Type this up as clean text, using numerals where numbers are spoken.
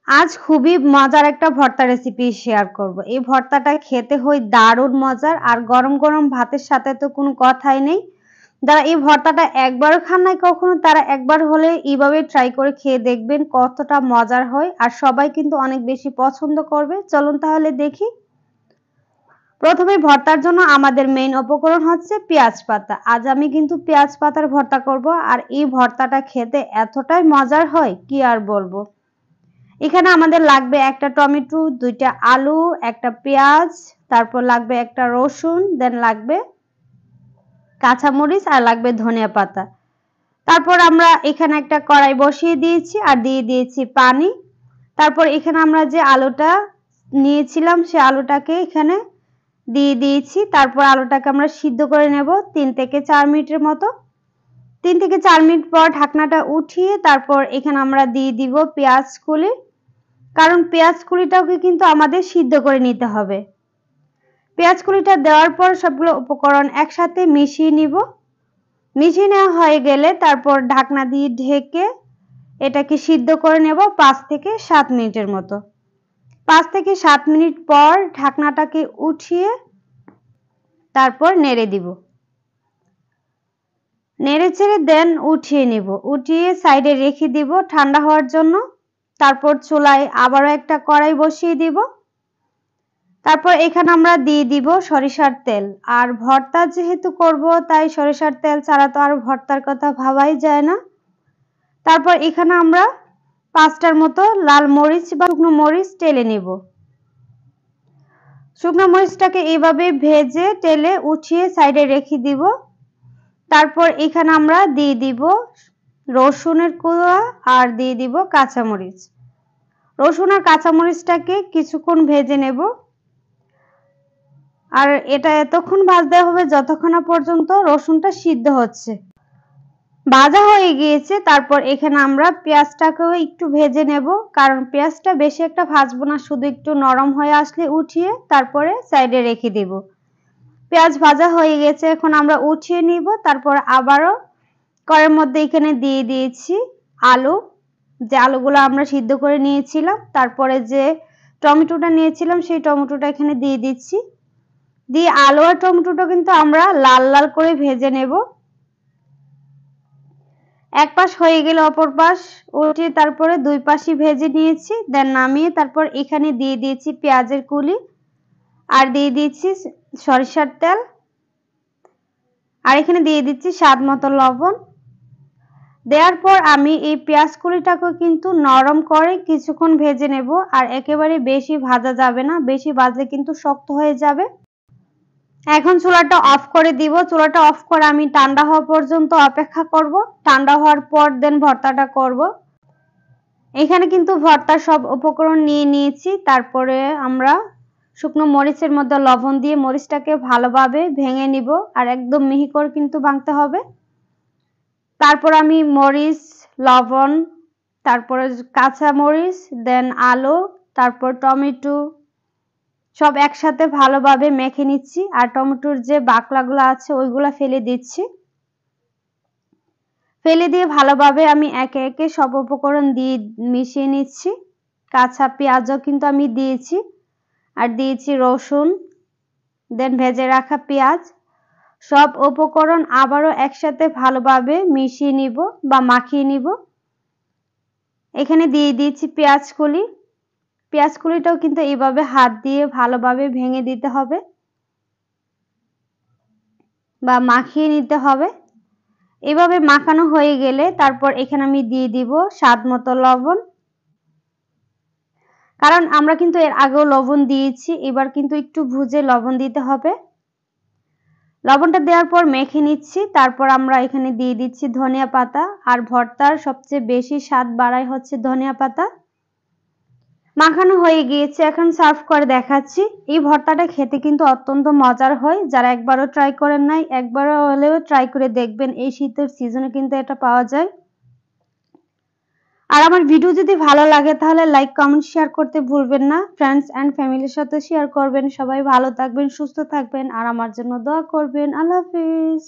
আজ খুবই মজার একটা ভর্তা রেসিপি শেয়ার করব। এই ভর্তাটা খেতে হয় দারুণ মজার, আর গরম গরম ভাতের সাথে তো কোনো কথাই নেই। যারা এই ভর্তাটা একবারও খান নাই কখনো, তারা একবার হলে এইভাবে ট্রাই করে খেয়ে দেখবেন কতটা মজার হয়, আর সবাই কিন্তু অনেক বেশি পছন্দ করবে। চলুন তাহলে দেখি। প্রথমে ভর্তার জন্য আমাদের মেইন উপকরণ হচ্ছে পেঁয়াজ পাতা। আজ আমি কিন্তু পেঁয়াজ পাতার ভর্তা করব, আর এই ভর্তাটা খেতে এতটাই মজার হয় কি আর বলবো। এখানে আমাদের লাগবে একটা টমেটো, দুইটা আলু, একটা পেঁয়াজ, তারপর লাগবে একটা রসুন, দেন লাগবে কাঁচামরিচ, আর লাগবে ধনিয়া পাতা। তারপর আমরা এখানে একটা কড়াই বসিয়ে দিয়েছি আর দিয়ে দিয়েছি পানি। তারপর এখানে আমরা যে আলুটা নিয়েছিলাম সে আলুটাকে এখানে দিয়ে দিয়েছি। তারপর আলুটাকে আমরা সিদ্ধ করে নেব 3 থেকে 4 মিনিটের মতো। 3 থেকে 4 মিনিট পর ঢাকনাটা উঠিয়ে তারপর এখানে আমরা দিয়ে দিব পেঁয়াজ কুলি, কারণ পেঁয়াজ কুলিটাকে কিন্তু আমাদের সিদ্ধ করে নিতে হবে। পেঁয়াজ কুলিটা দেওয়ার পর সবগুলো উপকরণ একসাথে মিশিয়ে নিব। মিশিয়ে নেওয়া হয়ে গেলে তারপর ঢাকনা দিয়ে ঢেকে এটাকে সিদ্ধ করে নেব 5 থেকে 7 মিনিটের মতো। 5 থেকে 7 মিনিট পর ঢাকনাটাকে উঠিয়ে তারপর নেড়ে দিব। নেড়ে চেড়ে দেন উঠিয়ে নিব। উঠিয়ে সাইডে রেখে দিব ঠান্ডা হওয়ার জন্য। তারপর চুলায় আবারও একটা কড়াই বসিয়ে দিব। তারপর এখানে আমরা দিয়ে দিব সরিষার তেল। আর ভর্তা যেহেতু করব তাই সরিষার তেল ছাড়া তো আর ভর্তার কথা ভাবাই যায় না। তারপর এখানে আমরা 5টার মতো লাল মরিচ বা শুকনো মরিচ টেলে নেব। শুকনো মরিচটাকে এইভাবে ভেজে টেলে উঠিয়ে সাইডে রেখে দিব। তারপর এখানে আমরা দিয়ে দিব রসুনের কোয়া আর দিয়ে দিব কাঁচামরিচ। রসুন আর কাঁচামরিচটাকে কিছুক্ষণ ভেজে নেব, আর এটা এতক্ষণ ভাজতে হবে যতক্ষণ না পর্যন্ত রসুনটা সিদ্ধ হচ্ছে। ভাজা হয়ে গিয়েছে। তারপর এখানে আমরা পেঁয়াজটাকেও একটু ভেজে নেব, কারণ পেঁয়াজটা বেশি একটা ভাজবো না, শুধু একটু নরম হয়ে আসলে উঠিয়ে তারপরে সাইডে রেখে দেব। পেঁয়াজ ভাজা হয়ে গেছে, এখন আমরা উঠিয়ে নিব। তারপর আবারও কড়াইয়ের মধ্যে এখানে দিয়ে দিয়েছি আলু, যে আলুগুলো আমরা সিদ্ধ করে নিয়েছিলাম। তারপরে যে টমেটোটা নিয়েছিলাম সেই টমেটোটা এখানে দিয়ে দিচ্ছি। দিয়ে আলু আর টমেটোটা কিন্তু আমরা লাল লাল করে ভেজে নেব। এক পাশ হয়ে গেলে অপর পাশ উল্টে তারপরে দুই পাশই ভেজে নিয়েছি। দেন নামিয়ে তারপর এখানে দিয়ে দিয়েছি পেঁয়াজের কুলি, আর দিয়ে দিয়েছি সরিষার তেল, আর এখানে দিয়ে দিচ্ছি স্বাদ মতো লবণ। দেওয়ার পর আমি এই পেঁয়াজ কুলিটাকে কিন্তু নরম করে কিছুক্ষণ ভেজে নেব, আর একেবারে বেশি ভাজা যাবে না, বেশি ভাজলে কিন্তু শক্ত হয়ে যাবে। এখন চুলাটা অফ করে দিব। চুলাটা অফ করে আমি ঠান্ডা হওয়া পর্যন্ত অপেক্ষা করব। ঠান্ডা হওয়ার পর দেন ভর্তাটা করব। এখানে কিন্তু ভর্তার সব উপকরণ নিয়ে নিয়েছি। তারপরে আমরা শুকনো মরিচের মধ্যে লবণ দিয়ে মরিচটাকে ভালোভাবে ভেঙে নিব, আর একদম মিহি করে কিন্তু ভাঙতে হবে। তারপর আমি মরিচ, লবণ, তারপরে কাঁচা মরিচ, দেন আলু, তারপর টমেটো সব একসাথে ভালোভাবে মেখে নিচ্ছি, আর টমেটোর যে বাকলাগুলো আছে ওইগুলো ফেলে দিচ্ছি। ফেলে দিয়ে ভালোভাবে আমি একে একে সব উপকরণ দিয়ে মিশিয়ে নিচ্ছি। কাঁচা পেঁয়াজও কিন্তু আমি দিয়েছি, আর দিয়েছি রসুন, দেন ভেজে রাখা পেঁয়াজ। সব উপকরণ আবারও একসাথে ভালোভাবে মিশিয়ে নিব বা মাখিয়ে নিব। এখানে দিয়ে দিয়েছি পেঁয়াজ কলি। পেঁয়াজ কলিটাও কিন্তু এইভাবে হাত দিয়ে ভালোভাবে ভেঙে দিতে হবে বা মাখিয়ে নিতে হবে। এভাবে মাখানো হয়ে গেলে তারপর এখানে আমি দিয়ে দিব স্বাদ মতো লবণ, কারণ আমরা কিন্তু এর আগেও লবণ দিয়েছি, এবার কিন্তু একটু বুঝে লবণ দিতে হবে। লবণটা দেওয়ার পর মেখে নিচ্ছি। তারপর আমরা এখানে দিয়ে দিচ্ছি ধনিয়া পাতা, আর ভর্তার সবচেয়ে বেশি স্বাদ বাড়ায় হচ্ছে ধনিয়া পাতা। মাখানো হয়ে গিয়েছে, এখন সার্ভ করে দেখাচ্ছি। এই ভর্তাটা খেতে কিন্তু অত্যন্ত মজার হয়। যারা একবারও ট্রাই করেন নাই, একবারও হলেও ট্রাই করে দেখবেন। এই শীতের সিজনে কিন্তু এটা পাওয়া যায়। আর আমার ভিডিও যদি ভালো লাগে তাহলে লাইক, কমেন্ট, শেয়ার করতে ভুলবেন না। ফ্রেন্ডস এন্ড ফ্যামিলির সাথে শেয়ার করবেন। সবাই ভালো থাকবেন, সুস্থ থাকবেন, আর আমার জন্য দোয়া করবেন। আল্লাহ হাফেজ।